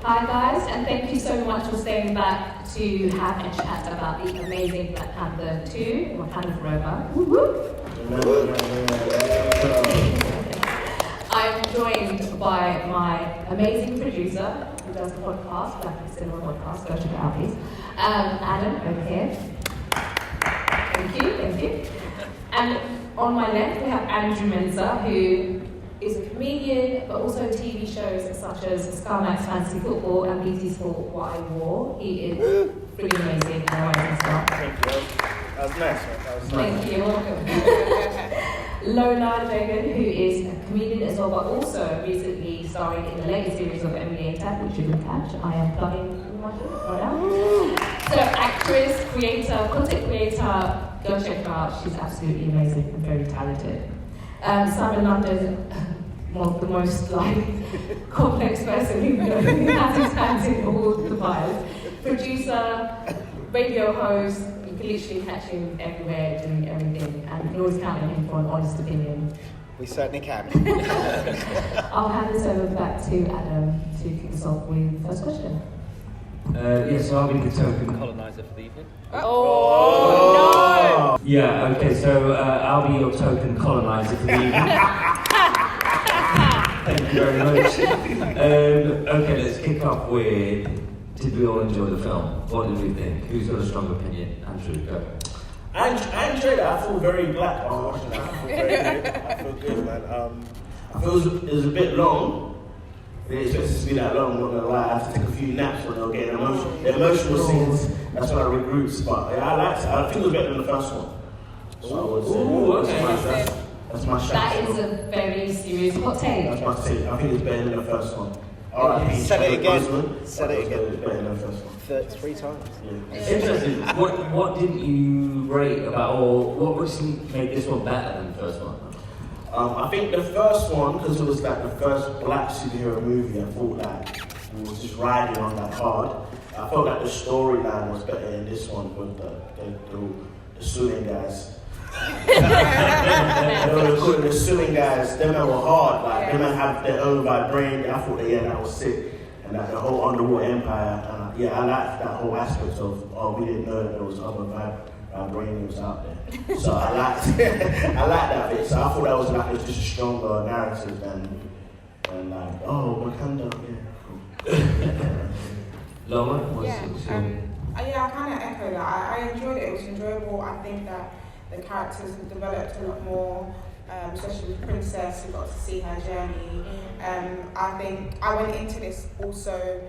Hi guys, and thank you so much for staying back to have a chat about the amazing Black Panther 2, WAKANDA Forever. I'm joined by my amazing producer, who does the podcast, Black Cinema Podcast, go check it out please. Adam, over here. Thank you. And on my left we have Andrew Mensah, who is a comedian, but also TV shows such as Sky Max Fantasy Football and BT Sport What I Wore. He is pretty amazing. Thank you. That was nice. Thank you. Welcome. Lola, Jagun, who is a comedian as well, but also recently starring in the latest series of NBA Tap, which you can catch. I am plugging my book right now. So, actress, creator, content creator, go check her out. She's absolutely amazing and very talented. Simon London, the most complex person who has his hands in all the pies. Producer, radio host, you can literally catch him everywhere doing everything, and you can always count on him for an honest opinion. We certainly can. I'll hand this over back to Adam to kick us off with the first question. So I'll be the token colonizer for the evening. Oh no! Yeah, okay, so I'll be your token colonizer for the evening. Thank you very much. Okay, let's kick off with, did we all enjoy the film? What did we think? Who's got a strong opinion? Andrew, go. I enjoyed it. I feel very black while watching it. I feel very good. I feel good, man. I feel it was a bit long. They didn't expect it to be that long, I'm not gonna lie. I have to take a few naps when I was getting emotional. The emotional scenes, that's when I regroup. But yeah, I liked it. I think it was better than the first one. So I would say that's my shot. That is a very serious hot take. That's my take. I think it's better than the first one. Alright, said it again. Said it again. It's better than the first one. 3 times. Yeah. Interesting. What didn't you rate about, or what would you make this one better than the first one? I think the first one, because it was like the first black superhero movie, I thought like we was just riding on that hard. I felt like the storyline was better in this one with the suing guys. They were calling the suing guys, them men were hard, like them men have their own vibranium. I thought that was sick. And like the whole underwater empire, I liked that whole aspect of, we didn't know that there was other vibraniums out there. So I liked that bit. So I thought that was like just a stronger narrative than like, Wakanda, cool. Lola, I kind of echo that. I enjoyed it. It was enjoyable. I think that the characters have developed a lot more, especially with Princess. We got to see her journey. I think I went into this also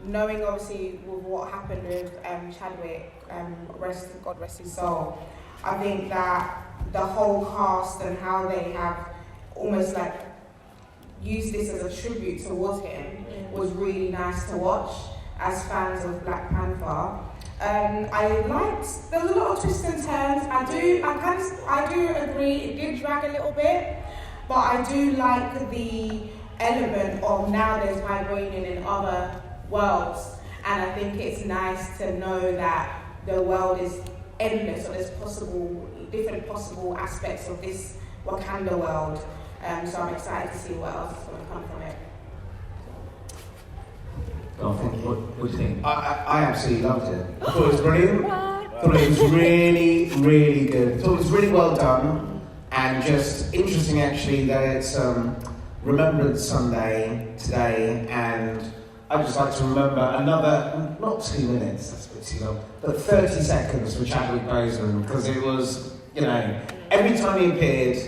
knowing obviously with what happened with Chadwick, God rest his soul. I think that the whole cast and how they have almost like used this as a tribute towards him was really nice to watch as fans of Black Panther. I liked, there was a lot of twists and turns. I do agree, it did drag a little bit, but I do like the element of now there's vibranium in other worlds, and I think it's nice to know that the world is endless, or there's different possible aspects of this Wakanda world. So I'm excited to see what else is going to come from it. What do you think? I absolutely loved it. I thought it was brilliant. I thought it was really, really good. I thought it was really well done, and just interesting actually that it's Remembrance Sunday today, and I'd just like to remember another, not 2 minutes, that's a bit too long, but 30 seconds for Chadwick Boseman, because it was, every time he appeared,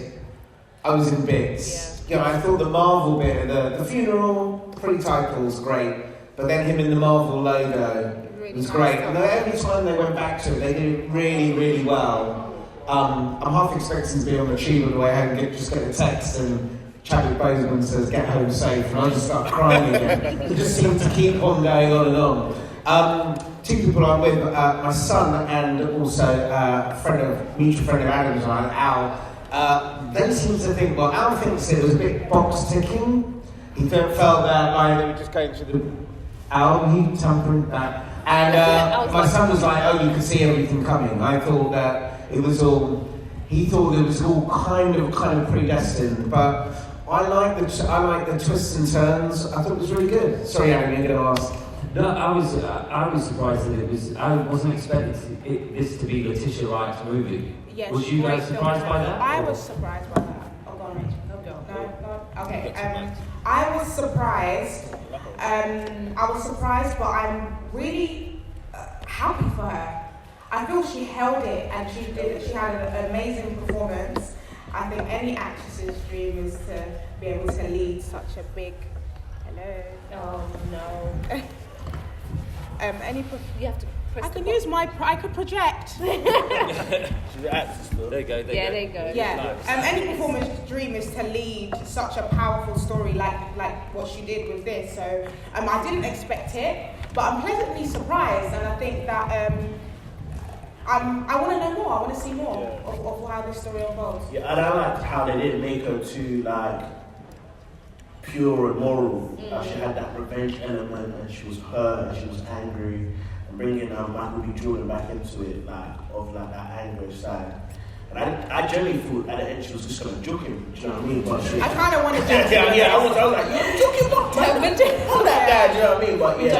I was in bits. Yeah. I thought the Marvel bit, the funeral, pre-titles, great, but then him in the Marvel logo was great. And every time they went back to it, they did it really, really well. I'm half expecting to be on the tube on the way home and just get a text and Chadwick Boseman says, "Get home safe," and I just start crying again. It just seemed to keep on going on and on. 2 people I'm with, my son and also a mutual friend of Adam's, Al. They seem to think, Al thinks it was a bit box ticking. He felt that they were just going through the... Al, you tampering that. And my son was like, you could see everything coming. I thought that it was all... He thought it was all kind of predestined, but I like the twists and turns. I thought it was really good. Sorry, Aaron, you're going to ask. No, I was surprised that it was. I wasn't expecting this to be Letitia Wright's movie. Yes, Was you guys surprised by that? I was surprised by that. Oh, go on, Rachel. No. Okay. I was surprised. I was surprised, but I'm really happy for her. I feel she held it, and she had an amazing performance. I think any actress's dream is to be able to lead such a big. Hello. Oh no. You have to. I can use I could project. There you go. There you go. Yeah. Any performer's dream is to lead such a powerful story like what she did with this. So I didn't expect it, but I'm pleasantly surprised, and I think that I want to know more. I want to see more of how this story unfolds. Yeah, and I liked how they didn't make her too pure and moral. She had that revenge element, and she was hurt, and she was angry. Bringing Michael B. Jordan back into it, of that anger side. And I genuinely thought at the end she was just gonna juke him, do you know what I mean? But I kind of wanted that. Yeah, I was like, you're juking what? Fuck that guy, do you know what I mean? But yeah,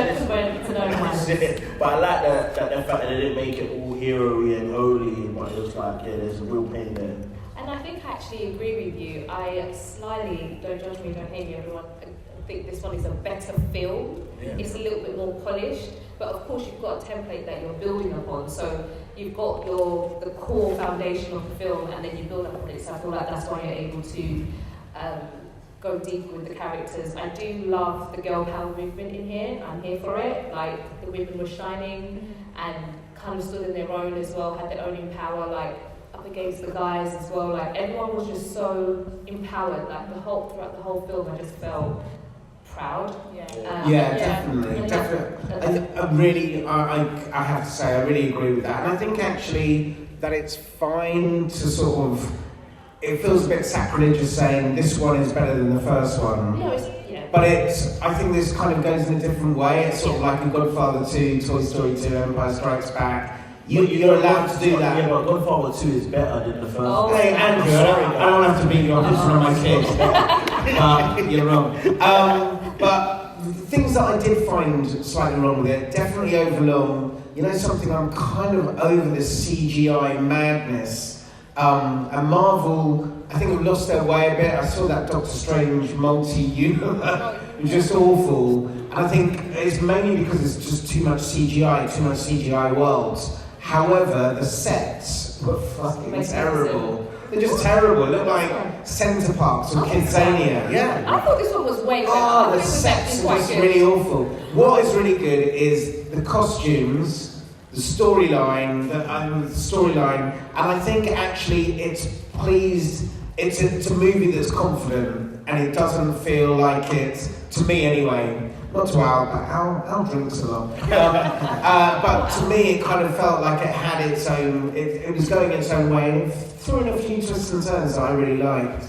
but I like the fact that they didn't make it all hero-y and holy, but it was like, yeah, there's a real pain there. And I think I actually agree with you. I slightly, don't judge me, don't hate me, everyone. I think this one is a better film. Yeah. It's a little bit more polished. But of course, you've got a template that you're building upon. So you've got the core foundation of the film, and then you build up on it. So I feel like that's why you're able to go deeper with the characters. I do love the girl power movement in here. I'm here for it. Like, the women were shining and kind of stood in their own as well, had their own power, like up against the guys as well. Like, everyone was just so empowered. Like, throughout the whole film, I just felt proud. Definitely. I have to say, I really agree with that. And I think actually that it's fine to sort of, it feels a bit sacrilegious saying this one is better than the first one. But I think this kind of goes in a different way. It's sort of like a Godfather 2, Toy Story 2, Empire Strikes Back. You're allowed to do that. Yeah, but Godfather 2 is better than the first. Oh, hey, Andrew, I don't have to beat you up, it's from my kids. You're wrong. But things that I did find slightly wrong with it, definitely overlong. You know something, I'm kind of over this CGI madness. And Marvel, I think have lost their way a bit. I saw that Doctor Strange multi-universe. It was just awful. And I think it's mainly because it's just too much CGI worlds. However, the sets were fucking terrible. They're just terrible. They look like Centre Parks or Kidzania. Yeah. I thought this one was way better. Oh, the sets are just really awful. What is really good is the costumes, the storyline, and I think actually it's a movie that's confident, and it doesn't feel like it, to me anyway, not to Al, but Al drinks a lot. But to me, it kind of felt like it had its own, it was going its own way, and it threw in a few twists and turns that I really liked.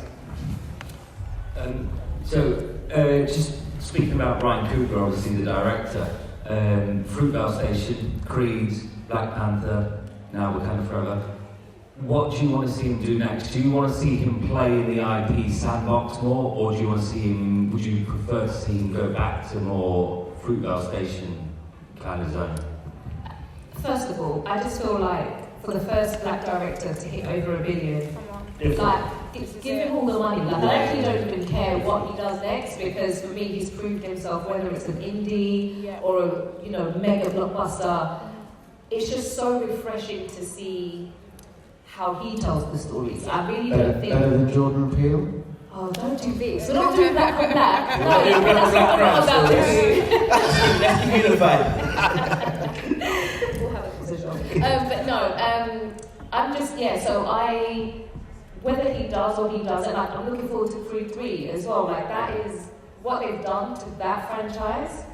Just speaking about Ryan Coogler, obviously the director, Fruitvale Station, Creed, Black Panther, now Wakanda Forever. What do you want to see him do next? Do you want to see him play in the IP sandbox more, or do you want to see him? Would you prefer to see him go back to more Fruitvale Station kind of zone? First of all, I just feel like for the first black director to hit over $1 billion, like it's give him all the money. Like, I actually don't even care what he does next, because for me, he's proved himself. Whether it's an indie or a mega blockbuster, it's just so refreshing to see how he tells the stories. I really don't think... Better than Jordan Peele? Oh, don't do this. We're not doing that from that. No, that's not about to do. We'll have a position. But no, I'm just, whether he does or he doesn't, I'm looking forward to Creed 3 as well. Like, that is what they've done to that franchise.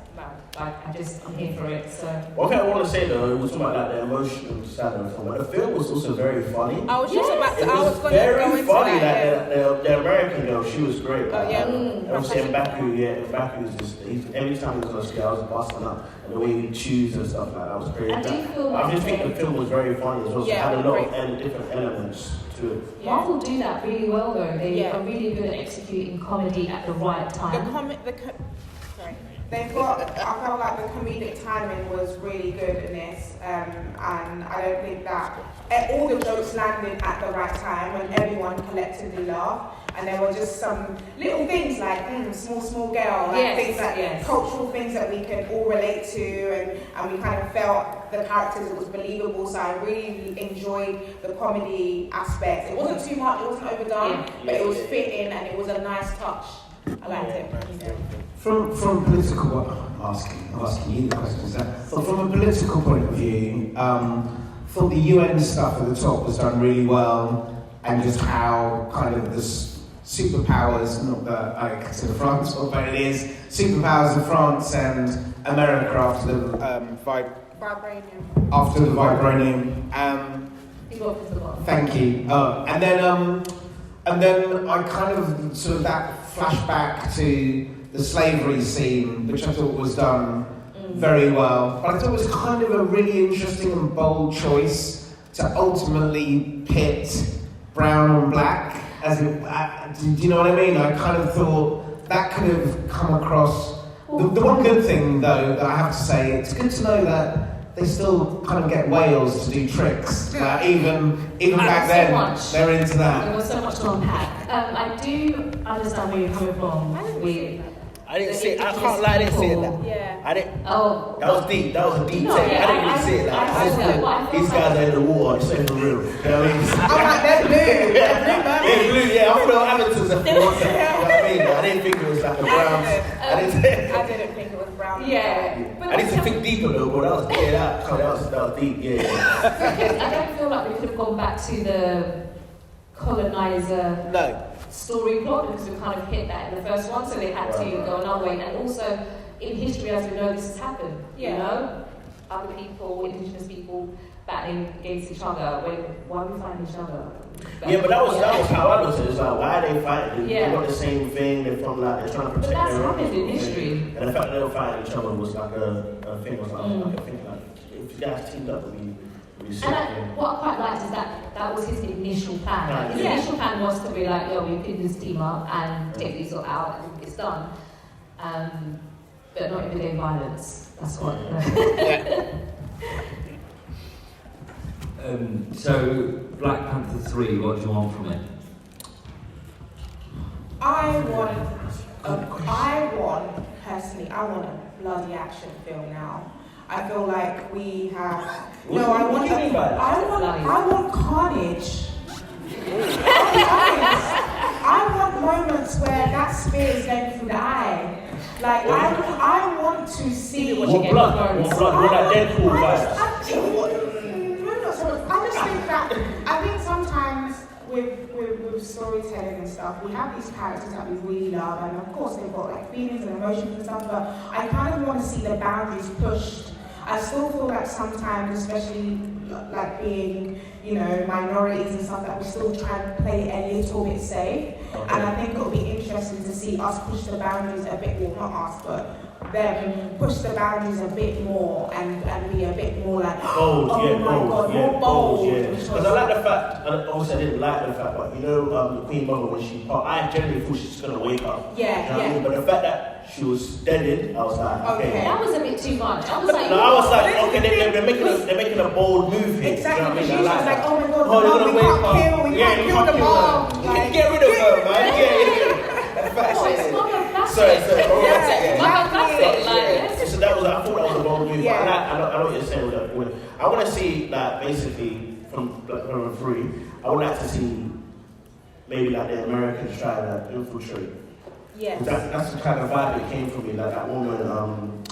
I'm here for it, so... One thing I want to say though, was talking about the emotional side of the film, but the film was also very funny. I was just about to, it was very funny that the American girl, she was great. Obviously Mbaku is just, every time he was on screen, I was busting up, and the way he chews and stuff like that was crazy. I just think the film was very funny as well, so it had a lot of different elements to it. Marvel do that really well though. They Yeah. are really good at executing comedy at the right time. Sorry. They've got, I felt like the comedic timing was really good in this, and I don't think that all the jokes landed at the right time when everyone collectively laughed, and there were just some little things like small girl, like things like cultural things that we can all relate to, and we kind of felt the characters, it was believable, so I really enjoyed the comedy aspect. It wasn't too much, it wasn't overdone, but it was fitting and it was a nice touch. I liked it. From political, I'm asking you the questions now. But from a political point of view, thought the UN stuff at the top was done really well, and just how kind of the superpowers, not that I consider France, but it is superpowers of France and America after the Vibranium. After the vibranium. Thank you. And then I kind of sort of that flashback to the slavery scene, which I thought was done very well. But I thought it was kind of a really interesting and bold choice to ultimately pit brown on black. Do you know what I mean? I kind of thought that could have come across. The one good thing, though, that I have to say, it's good to know that they still kind of get whales to do tricks. Even back then, they're into that. There was so much to unpack. I do understand where you're coming from. I didn't see it. I can't lie, I didn't see it. Yeah. I didn't. Oh. That was deep. That was a deep No, take. yeah, I didn't really see it. These guys are in the water, it's in the room. You know what I mean? I'm like, they're blue. They're blue, yeah. I thought they were amateurs at first. You know what I mean? I didn't think it was like a brown. I didn't think it was brown. Yeah. I need to think deeper though, but that was deep, yeah. Because I don't feel like we could have gone back to the colonizer story plot, because we kind of hit that in the first one, so they had to go another way. And also, in history, as we know, this has happened. You know, other people, indigenous people, battling against each other. Why are we fighting each other? Yeah, but that was how I looked at it. It's like, why are they fighting? They got the same thing. They're from like they're trying to protect. But that's happened in history. And the fact that they were fighting each other was like a thing. Was like I think like if you guys teamed up, what I quite liked is that was his initial plan. His initial plan was to be like, yo, we could just team up and take these all out and it's done. But not everyday violence. That's what. So, Black Panther 3, what do you want from it? I want a bloody action film now. I feel like we have. I want carnage. I want moments where that spear is going through the eye. Like I want to see. More blood, more Deadpool vibes. I just think that I think sometimes with storytelling and stuff, we have these characters that we really love, and of course they've got like feelings and emotions and stuff. But I kind of want to see the boundaries pushed. I still feel like sometimes, especially like being, minorities and stuff, that we still try and play a little bit safe. Okay. And I think it'll be interesting to see us push the boundaries a bit more, not us, but them push the boundaries a bit more and be a bit more like, bold, more bold. Because I like the fact, and obviously I didn't like the fact, but the Queen Mother, when she popped, I generally thought she's going to wake up. Yeah. But the fact that she was deaded, I was like, okay. That was a bit too much. I was like, okay, they're making a bold move here. Exactly. You know what I mean? She was like, oh my god, we can't kill the mom. You can get rid of her, man. Sorry. So that was, I thought that was a bold move. Yeah. I know what you're saying with that. I want to see that basically from Black Panther 3. I would like to see maybe like the Americans try to infiltrate. Yes. That's the kind of vibe it came from me. Like that woman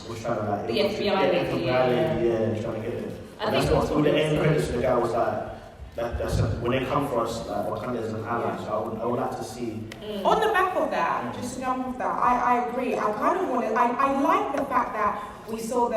was trying to like the FBI lady, trying to get it. I think that's what the end credits. The guy was like, that's when they come for us, like Wakanda is an ally. So I would like to see. On the back of that, just to jump off that, I agree. I kind of wanted. I like the fact that we saw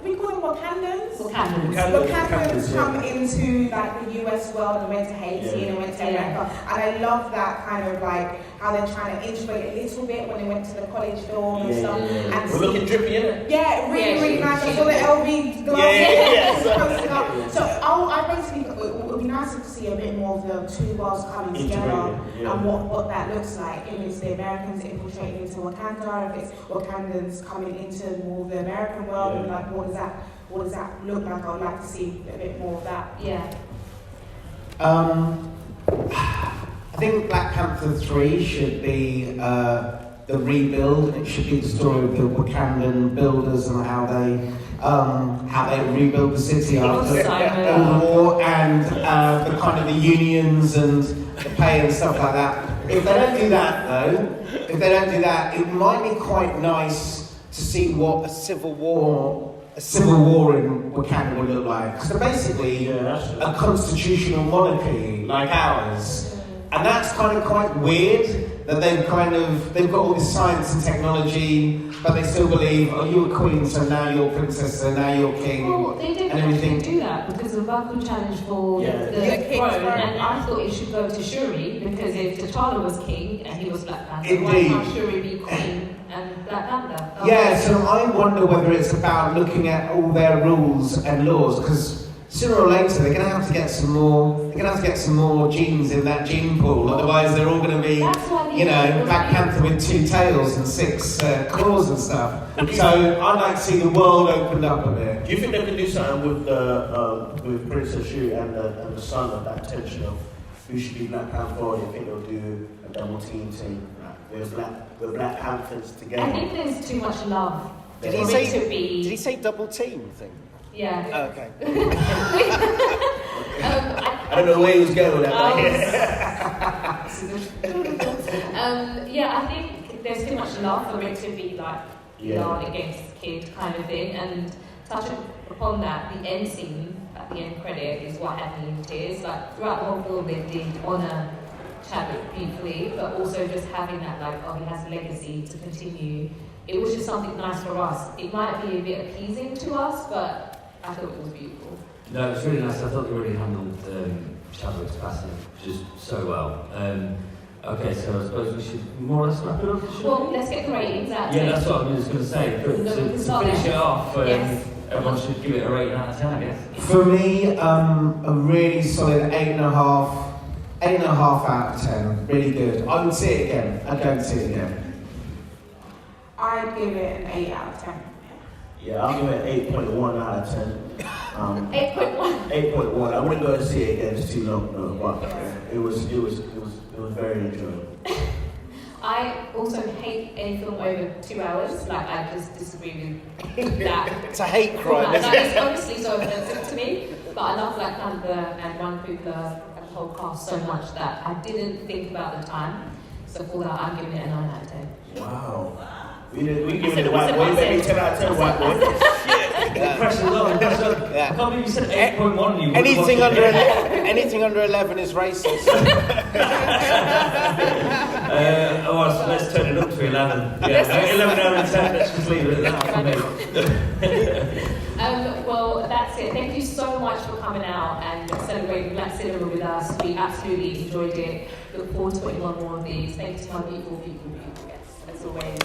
we call them Wakandans. Wakandans come into like the US world and went to Haiti and went to America, and I love that kind of like how they're trying to integrate a little bit when they went to the college dorm and stuff. And we're looking drippy, innit? Yeah, really nice. I saw the LV gloves posting up. So I basically, it would be nice nice to see a bit more of the two worlds coming together and what that looks like. If it's the Americans infiltrating into Wakanda, if it's Wakandans coming into more of the American world, and like what does that look like? I would like to see a bit more of that. Yeah. I think Black Panther 3 should be the rebuild. It should be the story of the Wakandan builders and how they rebuild the city after the war, and the kind of the unions and the pay and stuff like that. If they don't do that though, it might be quite nice to see what a civil war in Wakanda would look like. So basically, a constitutional monarchy like ours. And that's kind of quite weird that they've got all this science and technology, but they still believe, oh, you're a queen, so now you're princess, so now you're king, well, they didn't and everything. do that because of Baku challenge for the throne, and I thought it should go to Shuri, because if T'Challa was king and he was Black Panther, why can't Shuri be queen and Black Panther? So I wonder whether it's about looking at all their rules and laws, because sooner or later they're going to have to get some more. They're going to have to get some more genes in that gene pool. Otherwise, they're all going to be, Black Panther with 2 tails and 6 claws and stuff. So I'd like to see the world opened up a bit. Do you think they can do something with with Princess Shuri and the son of that tension of who should be Black Panther? Or do you think they'll do a double team thing with Black Panthers together? I think there's too much love. Did for it to be... he say double team thing? Yeah. Oh, okay. I don't know where he was going with that. I think there's too much love for it to be like yard against kid kind of thing. And touching upon that, the end scene at the end credit is what had me in tears. Like throughout the whole film, they did honour Chadwick beautifully, but also just having that he has a legacy to continue. It was just something nice for us. It might be a bit appeasing to us, but I thought it was beautiful. No, it was really nice. I thought they really handled Chadwick's passing just so well. Okay, so I suppose we should more or less wrap it up. Well, let's get the ratings out. Yeah, that's what I was going to say. But to finish it off, everyone should give it a rating out of 10, I guess. For me, a really solid 8.5. 8.5 out of 10. Really good. I would see it again. I'd go and see it again. I'd give it an 8 out of 10. Yeah, I'll give it 8.1 out of 10. 8.1. 8.1. I wouldn't go to see it again. It's too long, but it was very enjoyable. I also hate any film over 2 hours. Like I just disagree with that. It's a hate crime. It's honestly so offensive to me. But I love Black Panther and Ryan Coogler and the whole cast so much that I didn't think about the time. So for that, I'm giving it a 9 out of 10. Wow. We give it the white boy, maybe 10 out of 10 white boy. The pressure's on. I can't believe you said 8.1 and you Anything under 11 is racist. so let's turn it up to 11. Yeah, 11 out of 10, let's just leave it at that for me. Well, that's it. Thank you so much for coming out and celebrating Black cinema with us. We absolutely enjoyed it. Look forward to putting on more of these. Thanks to my beautiful guests, as always.